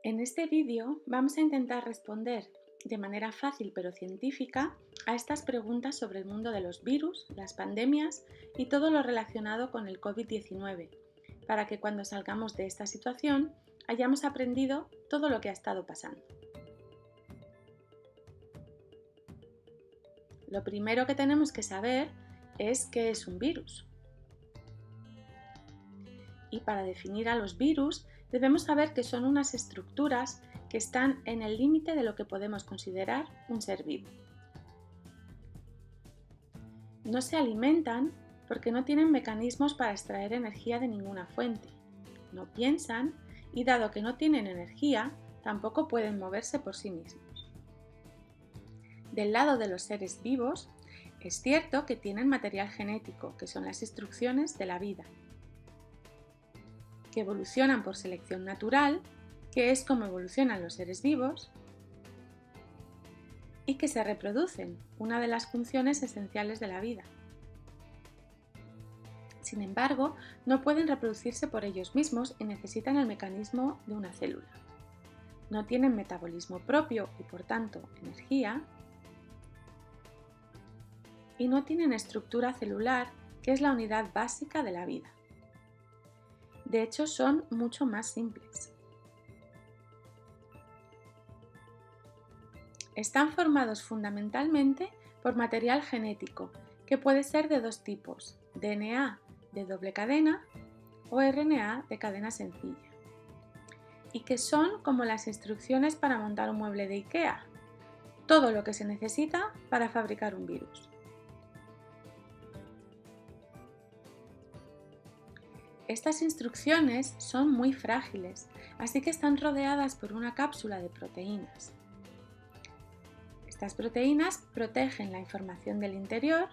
En este vídeo vamos a intentar responder de manera fácil pero científica a estas preguntas sobre el mundo de los virus, las pandemias y todo lo relacionado con el COVID-19, para que cuando salgamos de esta situación hayamos aprendido todo lo que ha estado pasando. Lo primero que tenemos que saber es qué es un virus. Y para definir a los virus debemos saber que son unas estructuras que están en el límite de lo que podemos considerar un ser vivo. No se alimentan porque no tienen mecanismos para extraer energía de ninguna fuente. No piensan y dado que no tienen energía, tampoco pueden moverse por sí mismos. Del lado de los seres vivos, es cierto que tienen material genético, que son las instrucciones de la vida, que evolucionan por selección natural, que es como evolucionan los seres vivos, y que se reproducen, una de las funciones esenciales de la vida. Sin embargo, no pueden reproducirse por ellos mismos y necesitan el mecanismo de una célula. No tienen metabolismo propio y por tanto energía, y no tienen estructura celular, que es la unidad básica de la vida. De hecho, son mucho más simples. Están formados fundamentalmente por material genético, que puede ser de dos tipos, DNA de doble cadena o RNA de cadena sencilla, y que son como las instrucciones para montar un mueble de IKEA, todo lo que se necesita para fabricar un virus. Estas instrucciones son muy frágiles, así que están rodeadas por una cápsula de proteínas. Estas proteínas protegen la información del interior,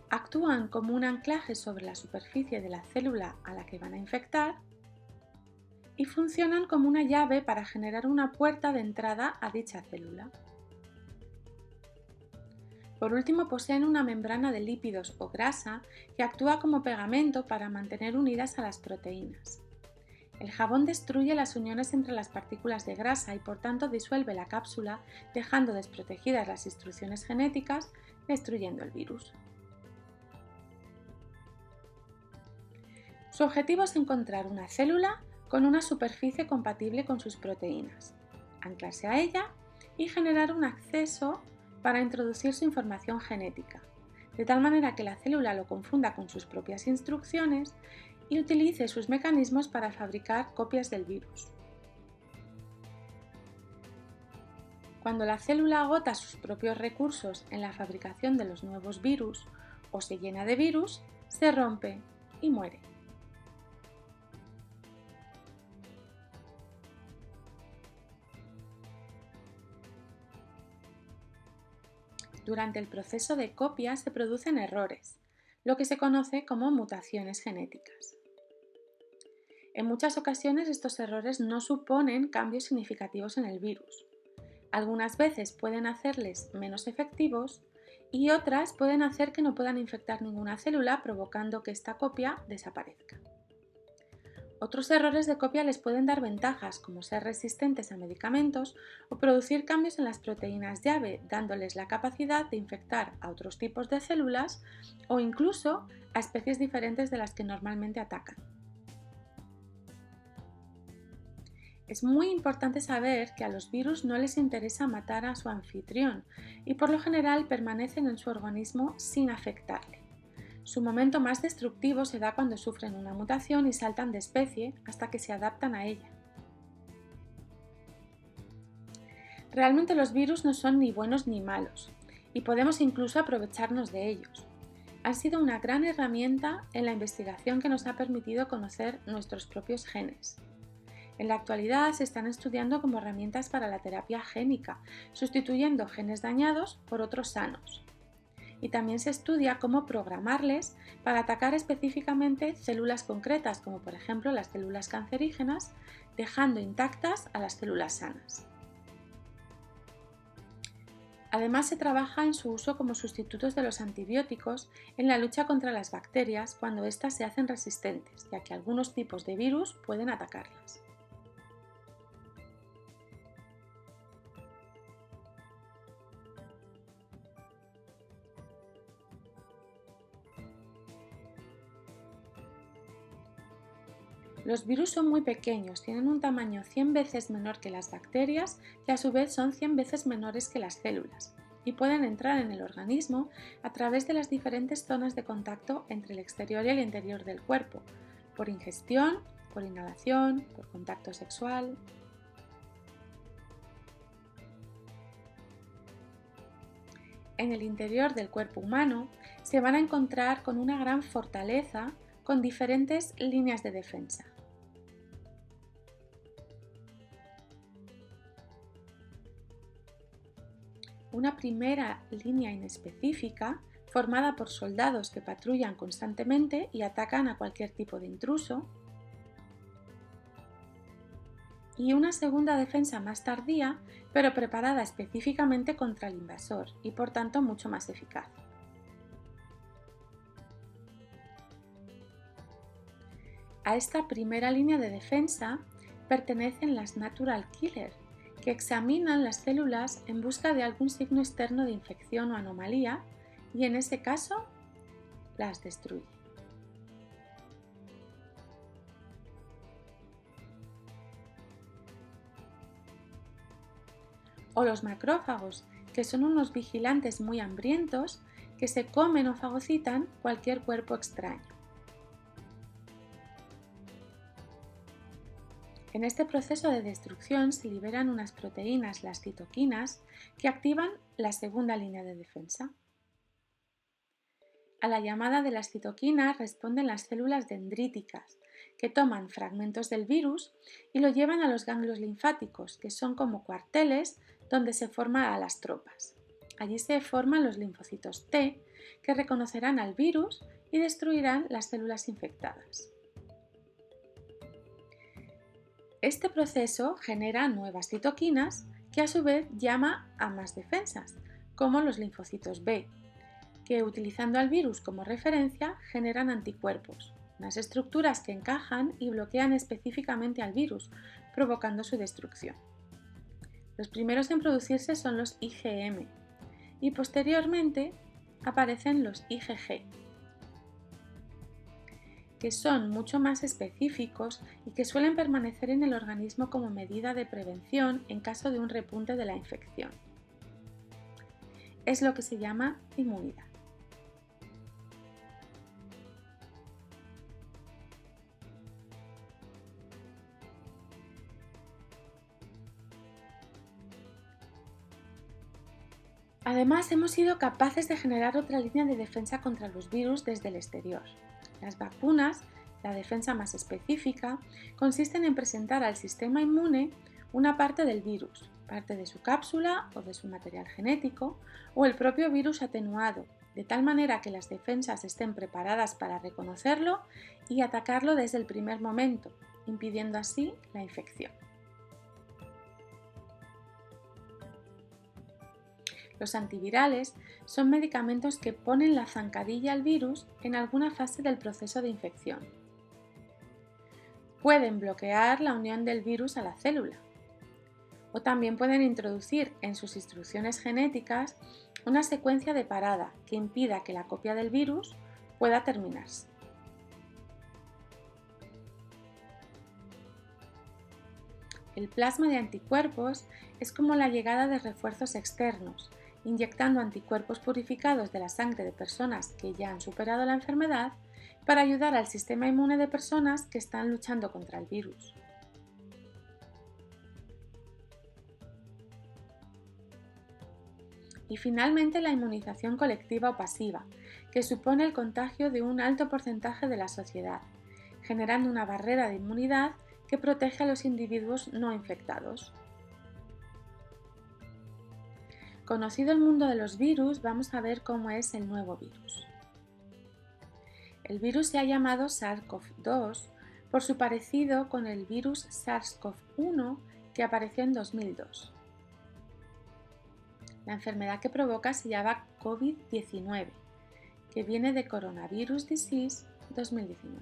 actúan como un anclaje sobre la superficie de la célula a la que van a infectar y funcionan como una llave para generar una puerta de entrada a dicha célula. Por último, poseen una membrana de lípidos o grasa que actúa como pegamento para mantener unidas a las proteínas. El jabón destruye las uniones entre las partículas de grasa y por tanto disuelve la cápsula, dejando desprotegidas las instrucciones genéticas, destruyendo el virus. Su objetivo es encontrar una célula con una superficie compatible con sus proteínas, anclarse a ella y generar un acceso para introducir su información genética, de tal manera que la célula lo confunda con sus propias instrucciones y utilice sus mecanismos para fabricar copias del virus. Cuando la célula agota sus propios recursos en la fabricación de los nuevos virus o se llena de virus, se rompe y muere. Durante el proceso de copia se producen errores, lo que se conoce como mutaciones genéticas. En muchas ocasiones estos errores no suponen cambios significativos en el virus. Algunas veces pueden hacerles menos efectivos y otras pueden hacer que no puedan infectar ninguna célula, provocando que esta copia desaparezca. Otros errores de copia les pueden dar ventajas, como ser resistentes a medicamentos o producir cambios en las proteínas llave, dándoles la capacidad de infectar a otros tipos de células o incluso a especies diferentes de las que normalmente atacan. Es muy importante saber que a los virus no les interesa matar a su anfitrión y por lo general permanecen en su organismo sin afectarle. Su momento más destructivo se da cuando sufren una mutación y saltan de especie hasta que se adaptan a ella. Realmente los virus no son ni buenos ni malos y podemos incluso aprovecharnos de ellos. Han sido una gran herramienta en la investigación que nos ha permitido conocer nuestros propios genes. En la actualidad se están estudiando como herramientas para la terapia génica, sustituyendo genes dañados por otros sanos. Y también se estudia cómo programarles para atacar específicamente células concretas, como por ejemplo las células cancerígenas, dejando intactas a las células sanas. Además, se trabaja en su uso como sustitutos de los antibióticos en la lucha contra las bacterias cuando éstas se hacen resistentes, ya que algunos tipos de virus pueden atacarlas. Los virus son muy pequeños, tienen un tamaño 100 veces menor que las bacterias y a su vez son 100 veces menores que las células y pueden entrar en el organismo a través de las diferentes zonas de contacto entre el exterior y el interior del cuerpo, por ingestión, por inhalación, por contacto sexual. En el interior del cuerpo humano se van a encontrar con una gran fortaleza con diferentes líneas de defensa. Una primera línea inespecífica formada por soldados que patrullan constantemente y atacan a cualquier tipo de intruso, y una segunda defensa más tardía, pero preparada específicamente contra el invasor y por tanto mucho más eficaz. A esta primera línea de defensa pertenecen las natural killer, que examinan las células en busca de algún signo externo de infección o anomalía y en ese caso las destruye. O los macrófagos, que son unos vigilantes muy hambrientos que se comen o fagocitan cualquier cuerpo extraño. En este proceso de destrucción se liberan unas proteínas, las citoquinas, que activan la segunda línea de defensa. A la llamada de las citoquinas responden las células dendríticas, que toman fragmentos del virus y lo llevan a los ganglios linfáticos, que son como cuarteles donde se forman a las tropas. Allí se forman los linfocitos T, que reconocerán al virus y destruirán las células infectadas. Este proceso genera nuevas citoquinas que a su vez llama a más defensas, como los linfocitos B, que utilizando al virus como referencia generan anticuerpos, unas estructuras que encajan y bloquean específicamente al virus, provocando su destrucción. Los primeros en producirse son los IgM y posteriormente aparecen los IgG, que son mucho más específicos y que suelen permanecer en el organismo como medida de prevención en caso de un repunte de la infección. Es lo que se llama inmunidad. Además, hemos sido capaces de generar otra línea de defensa contra los virus desde el exterior. Las vacunas, la defensa más específica, consisten en presentar al sistema inmune una parte del virus, parte de su cápsula o de su material genético, o el propio virus atenuado, de tal manera que las defensas estén preparadas para reconocerlo y atacarlo desde el primer momento, impidiendo así la infección. Los antivirales son medicamentos que ponen la zancadilla al virus en alguna fase del proceso de infección. Pueden bloquear la unión del virus a la célula o también pueden introducir en sus instrucciones genéticas una secuencia de parada que impida que la copia del virus pueda terminarse. El plasma de anticuerpos es como la llegada de refuerzos externos, inyectando anticuerpos purificados de la sangre de personas que ya han superado la enfermedad para ayudar al sistema inmune de personas que están luchando contra el virus. Y finalmente la inmunización colectiva o pasiva, que supone el contagio de un alto porcentaje de la sociedad, generando una barrera de inmunidad que protege a los individuos no infectados. Conocido el mundo de los virus, vamos a ver cómo es el nuevo virus. El virus se ha llamado SARS-CoV-2 por su parecido con el virus SARS-CoV-1 que apareció en 2002. La enfermedad que provoca se llama COVID-19, que viene de Coronavirus Disease 2019.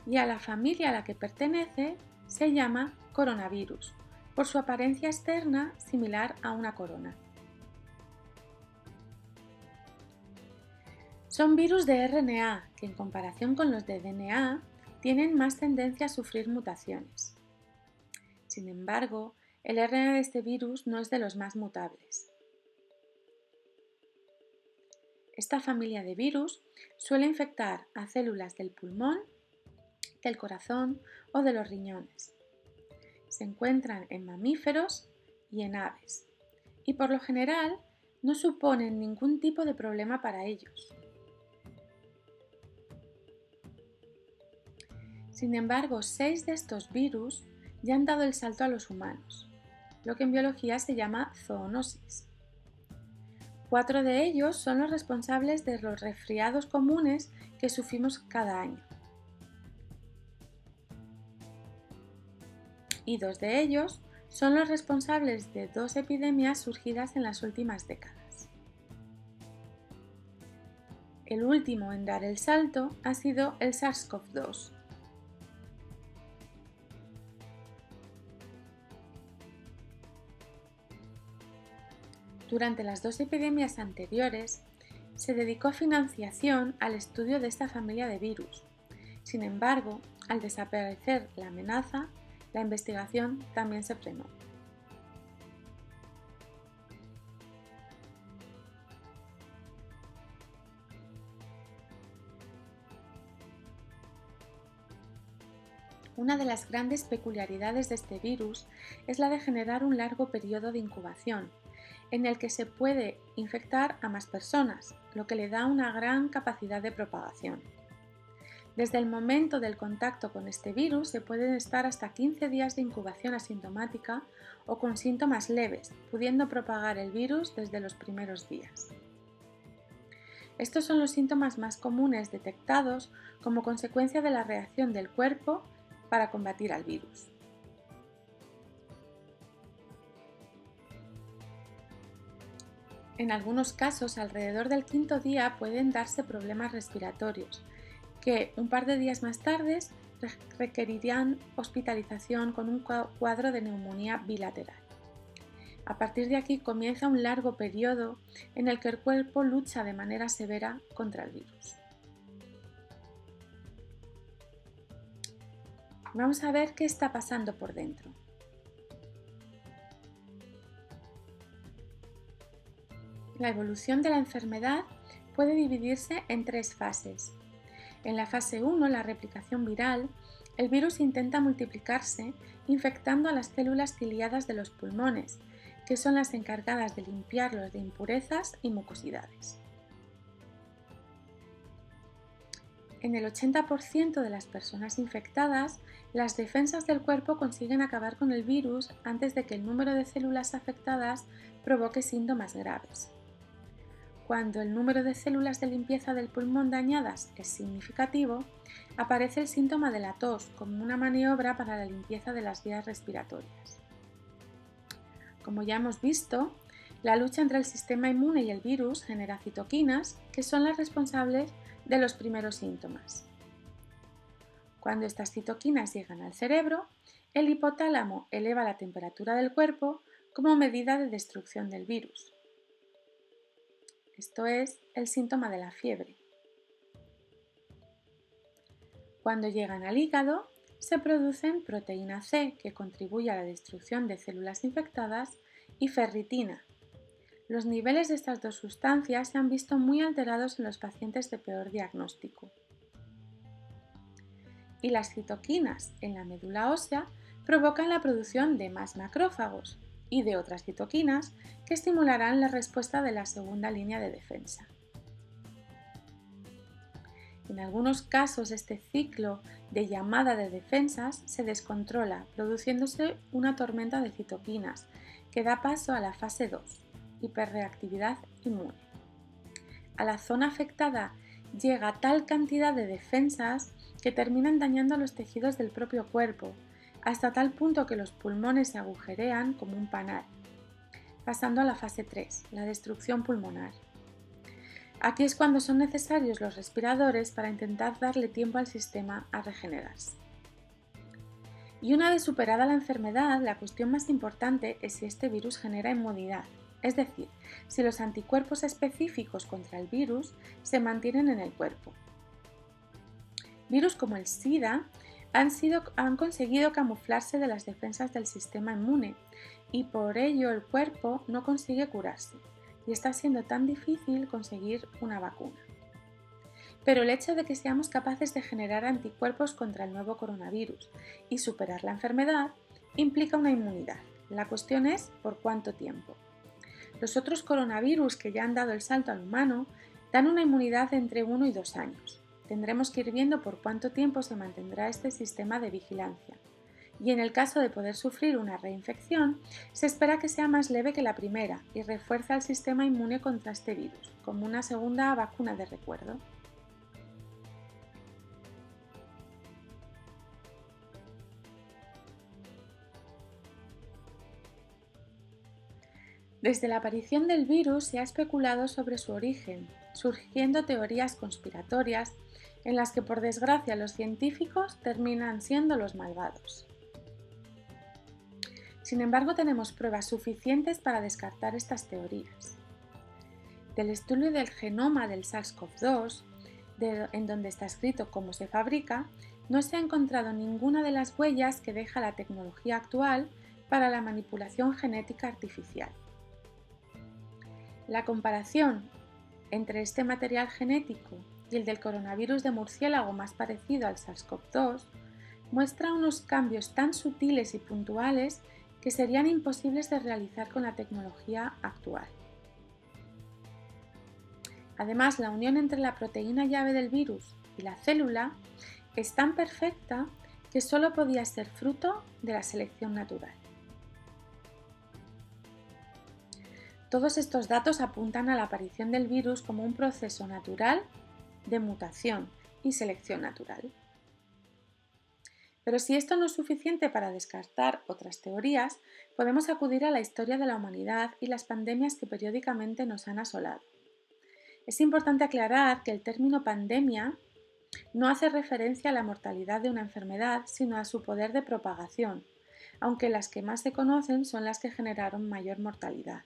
Y a la familia a la que pertenece se llama coronavirus, por su apariencia externa similar a una corona. Son virus de RNA que en comparación con los de DNA tienen más tendencia a sufrir mutaciones. Sin embargo, el RNA de este virus no es de los más mutables. Esta familia de virus suele infectar a células del pulmón, del corazón o de los riñones. Se encuentran en mamíferos y en aves y por lo general no suponen ningún tipo de problema para ellos. Sin embargo, 6 de estos virus ya han dado el salto a los humanos, lo que en biología se llama zoonosis. 4 de ellos son los responsables de los resfriados comunes que sufrimos cada año. Y 2 de ellos son los responsables de 2 epidemias surgidas en las últimas décadas. El último en dar el salto ha sido el SARS-CoV-2. Durante las 2 epidemias anteriores, se dedicó financiación al estudio de esta familia de virus. Sin embargo, al desaparecer la amenaza, la investigación también se frenó. Una de las grandes peculiaridades de este virus es la de generar un largo periodo de incubación, en el que se puede infectar a más personas, lo que le da una gran capacidad de propagación. Desde el momento del contacto con este virus se pueden estar hasta 15 días de incubación asintomática o con síntomas leves, pudiendo propagar el virus desde los primeros días. Estos son los síntomas más comunes detectados como consecuencia de la reacción del cuerpo para combatir al virus. En algunos casos, alrededor del 5.º día pueden darse problemas respiratorios, que un par de días más tarde requerirían hospitalización con un cuadro de neumonía bilateral. A partir de aquí comienza un largo periodo en el que el cuerpo lucha de manera severa contra el virus. Vamos a ver qué está pasando por dentro. La evolución de la enfermedad puede dividirse en 3 fases. En la fase 1, la replicación viral, el virus intenta multiplicarse infectando a las células ciliadas de los pulmones, que son las encargadas de limpiarlos de impurezas y mucosidades. En el 80% de las personas infectadas, las defensas del cuerpo consiguen acabar con el virus antes de que el número de células afectadas provoque síntomas graves. Cuando el número de células de limpieza del pulmón dañadas es significativo, aparece el síntoma de la tos como una maniobra para la limpieza de las vías respiratorias. Como ya hemos visto, la lucha entre el sistema inmune y el virus genera citoquinas, que son las responsables de los primeros síntomas. Cuando estas citoquinas llegan al cerebro, el hipotálamo eleva la temperatura del cuerpo como medida de destrucción del virus. Esto es el síntoma de la fiebre. Cuando llegan al hígado, se producen proteína C, que contribuye a la destrucción de células infectadas, y ferritina. Los niveles de estas 2 sustancias se han visto muy alterados en los pacientes de peor diagnóstico. Y las citoquinas en la médula ósea provocan la producción de más macrófagos y de otras citoquinas que estimularán la respuesta de la segunda línea de defensa. En algunos casos, este ciclo de llamada de defensas se descontrola, produciéndose una tormenta de citoquinas que da paso a la fase 2, hiperreactividad inmune. A la zona afectada llega tal cantidad de defensas que terminan dañando los tejidos del propio cuerpo, hasta tal punto que los pulmones se agujerean como un panal, pasando a la fase 3, la destrucción pulmonar. Aquí es cuando son necesarios los respiradores para intentar darle tiempo al sistema a regenerarse. Y una vez superada la enfermedad, la cuestión más importante es si este virus genera inmunidad, es decir, si los anticuerpos específicos contra el virus se mantienen en el cuerpo. Virus como el SIDA han conseguido camuflarse de las defensas del sistema inmune y por ello el cuerpo no consigue curarse y está siendo tan difícil conseguir una vacuna. Pero el hecho de que seamos capaces de generar anticuerpos contra el nuevo coronavirus y superar la enfermedad implica una inmunidad. La cuestión es por cuánto tiempo. Los otros coronavirus que ya han dado el salto al humano dan una inmunidad de entre 1 y 2 años. Tendremos que ir viendo por cuánto tiempo se mantendrá este sistema de vigilancia. Y en el caso de poder sufrir una reinfección, se espera que sea más leve que la primera y refuerza el sistema inmune contra este virus, como una segunda vacuna de recuerdo. Desde la aparición del virus se ha especulado sobre su origen, surgiendo teorías conspiratorias en las que por desgracia los científicos terminan siendo los malvados. Sin embargo, tenemos pruebas suficientes para descartar estas teorías. Del estudio del genoma del SARS-CoV-2, en donde está escrito cómo se fabrica, no se ha encontrado ninguna de las huellas que deja la tecnología actual para la manipulación genética artificial. La comparación entre este material genético y el del coronavirus de murciélago más parecido al SARS-CoV-2 muestra unos cambios tan sutiles y puntuales que serían imposibles de realizar con la tecnología actual. Además, la unión entre la proteína llave del virus y la célula es tan perfecta que solo podía ser fruto de la selección natural. Todos estos datos apuntan a la aparición del virus como un proceso natural de mutación y selección natural. Pero si esto no es suficiente para descartar otras teorías, podemos acudir a la historia de la humanidad y las pandemias que periódicamente nos han asolado. Es importante aclarar que el término pandemia no hace referencia a la mortalidad de una enfermedad, sino a su poder de propagación, aunque las que más se conocen son las que generaron mayor mortalidad.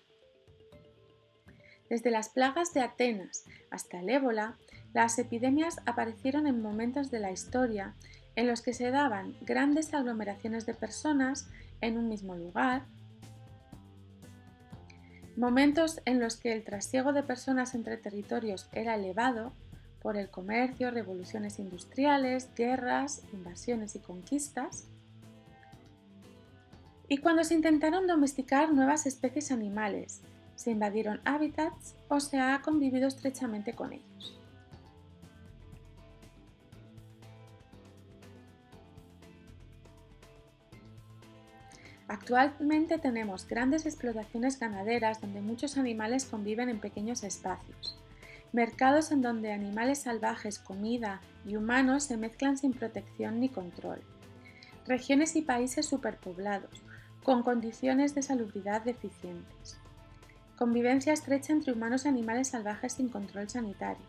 Desde las plagas de Atenas hasta el ébola, las epidemias aparecieron en momentos de la historia en los que se daban grandes aglomeraciones de personas en un mismo lugar, momentos en los que el trasiego de personas entre territorios era elevado por el comercio, revoluciones industriales, guerras, invasiones y conquistas, y cuando se intentaron domesticar nuevas especies animales, se invadieron hábitats o se ha convivido estrechamente con ellos. Actualmente tenemos grandes explotaciones ganaderas donde muchos animales conviven en pequeños espacios, mercados en donde animales salvajes, comida y humanos se mezclan sin protección ni control, regiones y países superpoblados, con condiciones de salubridad deficientes, convivencia estrecha entre humanos y animales salvajes sin control sanitario,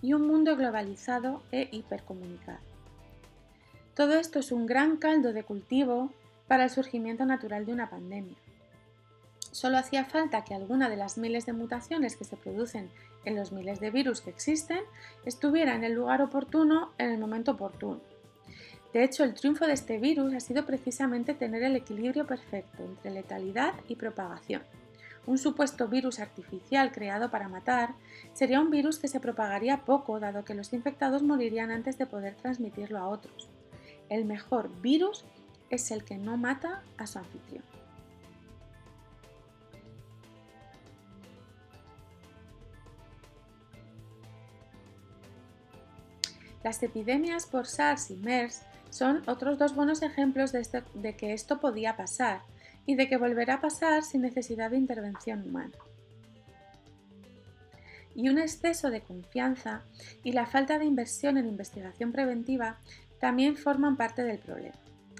y un mundo globalizado e hipercomunicado. Todo esto es un gran caldo de cultivo para el surgimiento natural de una pandemia. Solo hacía falta que alguna de las miles de mutaciones que se producen en los miles de virus que existen estuviera en el lugar oportuno en el momento oportuno. De hecho, el triunfo de este virus ha sido precisamente tener el equilibrio perfecto entre letalidad y propagación. Un supuesto virus artificial creado para matar sería un virus que se propagaría poco, dado que los infectados morirían antes de poder transmitirlo a otros. El mejor virus es el que no mata a su anfitrión. Las epidemias por SARS y MERS son otros dos buenos ejemplos de que esto podía pasar y de que volverá a pasar sin necesidad de intervención humana. Y un exceso de confianza y la falta de inversión en investigación preventiva también forman parte del problema.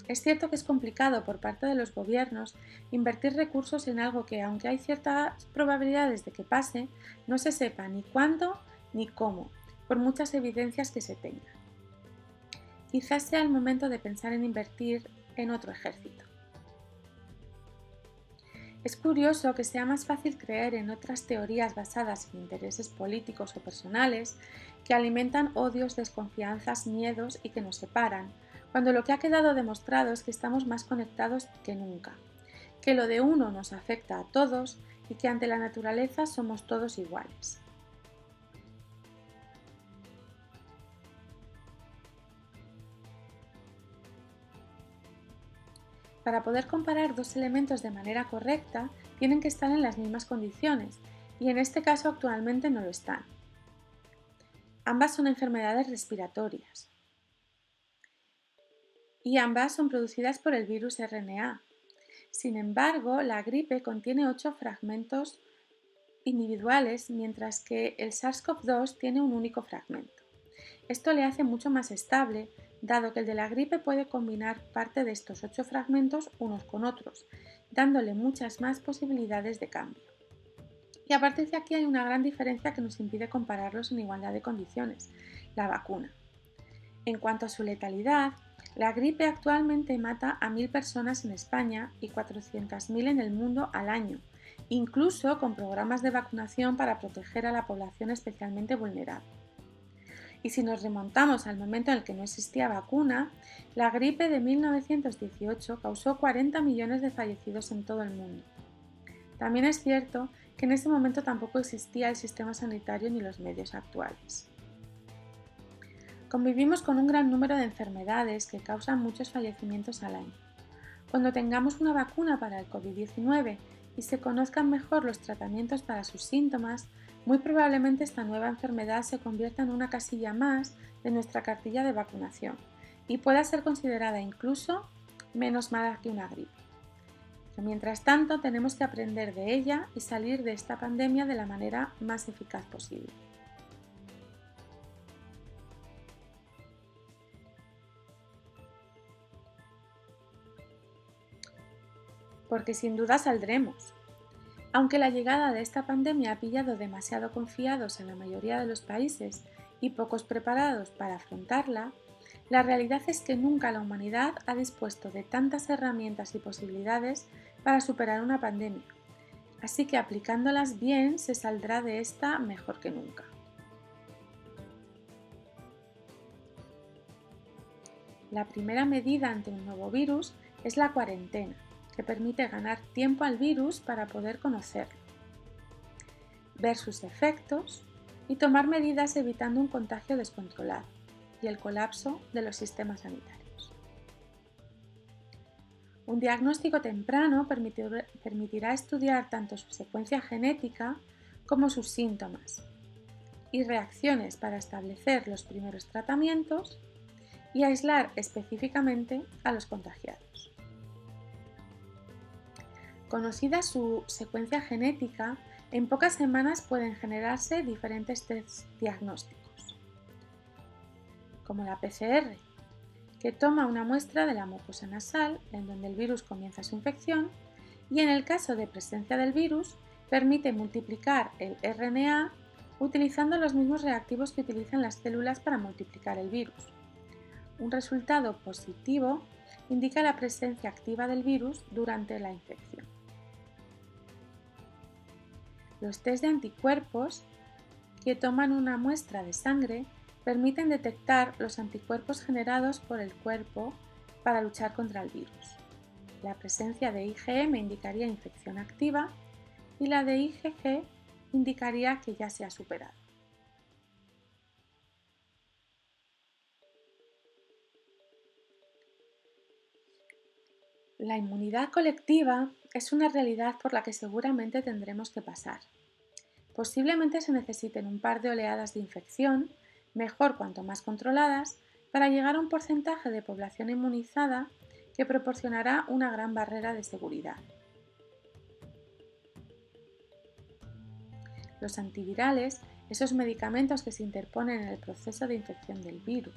Es cierto que es complicado por parte de los gobiernos invertir recursos en algo que, aunque hay ciertas probabilidades de que pase, no se sepa ni cuándo ni cómo, por muchas evidencias que se tengan. Quizás sea el momento de pensar en invertir en otro ejército. Es curioso que sea más fácil creer en otras teorías basadas en intereses políticos o personales que alimentan odios, desconfianzas, miedos y que nos separan, cuando lo que ha quedado demostrado es que estamos más conectados que nunca, que lo de uno nos afecta a todos y que ante la naturaleza somos todos iguales. Para poder comparar dos elementos de manera correcta, tienen que estar en las mismas condiciones, y en este caso actualmente no lo están. Ambas son enfermedades respiratorias y ambas son producidas por el virus RNA. Sin embargo, la gripe contiene 8 fragmentos individuales, mientras que el SARS-CoV-2 tiene un único fragmento. Esto le hace mucho más estable, dado que el de la gripe puede combinar parte de estos 8 fragmentos unos con otros, dándole muchas más posibilidades de cambio. Y a partir de aquí hay una gran diferencia que nos impide compararlos en igualdad de condiciones: la vacuna. En cuanto a su letalidad, la gripe actualmente mata a 1.000 personas en España y 400.000 en el mundo al año, incluso con programas de vacunación para proteger a la población especialmente vulnerable. Y si nos remontamos al momento en el que no existía vacuna, la gripe de 1918 causó 40 millones de fallecidos en todo el mundo. También es cierto que en ese momento tampoco existía el sistema sanitario ni los medios actuales. Convivimos con un gran número de enfermedades que causan muchos fallecimientos al año. Cuando tengamos una vacuna para el COVID-19 y se conozcan mejor los tratamientos para sus síntomas, muy probablemente esta nueva enfermedad se convierta en una casilla más de nuestra cartilla de vacunación y pueda ser considerada incluso menos mala que una gripe. Pero mientras tanto, tenemos que aprender de ella y salir de esta pandemia de la manera más eficaz posible. Porque sin duda saldremos. Aunque la llegada de esta pandemia ha pillado demasiado confiados a la mayoría de los países y pocos preparados para afrontarla, la realidad es que nunca la humanidad ha dispuesto de tantas herramientas y posibilidades para superar una pandemia, así que aplicándolas bien se saldrá de esta mejor que nunca. La primera medida ante un nuevo virus es la cuarentena, que permite ganar tiempo al virus para poder conocerlo, ver sus efectos y tomar medidas evitando un contagio descontrolado y el colapso de los sistemas sanitarios. Un diagnóstico temprano permitirá estudiar tanto su secuencia genética como sus síntomas y reacciones para establecer los primeros tratamientos y aislar específicamente a los contagiados. Conocida su secuencia genética, en pocas semanas pueden generarse diferentes tests diagnósticos, como la PCR, que toma una muestra de la mucosa nasal en donde el virus comienza su infección y en el caso de presencia del virus permite multiplicar el RNA utilizando los mismos reactivos que utilizan las células para multiplicar el virus. Un resultado positivo indica la presencia activa del virus durante la infección. Los test de anticuerpos, que toman una muestra de sangre, permiten detectar los anticuerpos generados por el cuerpo para luchar contra el virus. La presencia de IgM indicaría infección activa y la de IgG indicaría que ya se ha superado. La inmunidad colectiva es una realidad por la que seguramente tendremos que pasar. Posiblemente se necesiten un par de oleadas de infección, mejor cuanto más controladas, para llegar a un porcentaje de población inmunizada que proporcionará una gran barrera de seguridad. Los antivirales, esos medicamentos que se interponen en el proceso de infección del virus.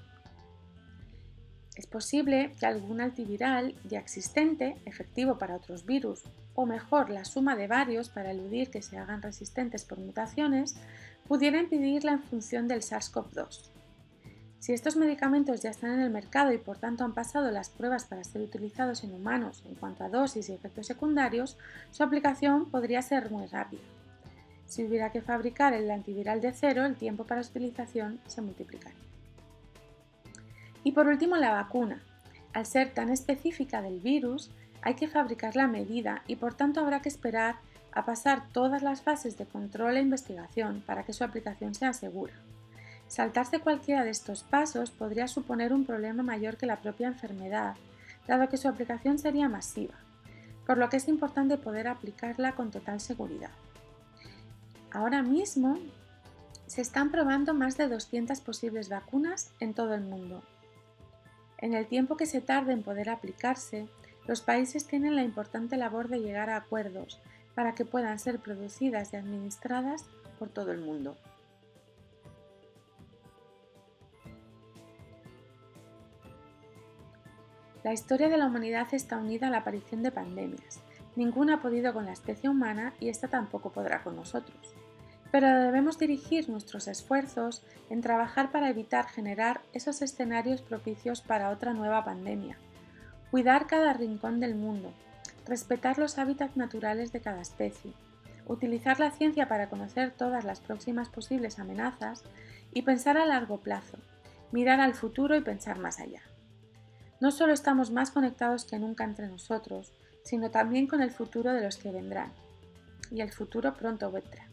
Es posible que algún antiviral ya existente, efectivo para otros virus, o mejor la suma de varios para eludir que se hagan resistentes por mutaciones, pudiera impedir la función del SARS-CoV-2. Si estos medicamentos ya están en el mercado y por tanto han pasado las pruebas para ser utilizados en humanos en cuanto a dosis y efectos secundarios, su aplicación podría ser muy rápida. Si hubiera que fabricar el antiviral de cero, el tiempo para su utilización se multiplicaría. Y por último, la vacuna. Al ser tan específica del virus, hay que fabricarla a medida y por tanto habrá que esperar a pasar todas las fases de control e investigación para que su aplicación sea segura. Saltarse cualquiera de estos pasos podría suponer un problema mayor que la propia enfermedad, dado que su aplicación sería masiva, por lo que es importante poder aplicarla con total seguridad. Ahora mismo se están probando más de 200 posibles vacunas en todo el mundo. En el tiempo que se tarde en poder aplicarse, los países tienen la importante labor de llegar a acuerdos para que puedan ser producidas y administradas por todo el mundo. La historia de la humanidad está unida a la aparición de pandemias. Ninguna ha podido con la especie humana y esta tampoco podrá con nosotros. Pero debemos dirigir nuestros esfuerzos en trabajar para evitar generar esos escenarios propicios para otra nueva pandemia, cuidar cada rincón del mundo, respetar los hábitats naturales de cada especie, utilizar la ciencia para conocer todas las próximas posibles amenazas y pensar a largo plazo, mirar al futuro y pensar más allá. No solo estamos más conectados que nunca entre nosotros, sino también con el futuro de los que vendrán. Y el futuro pronto vendrá.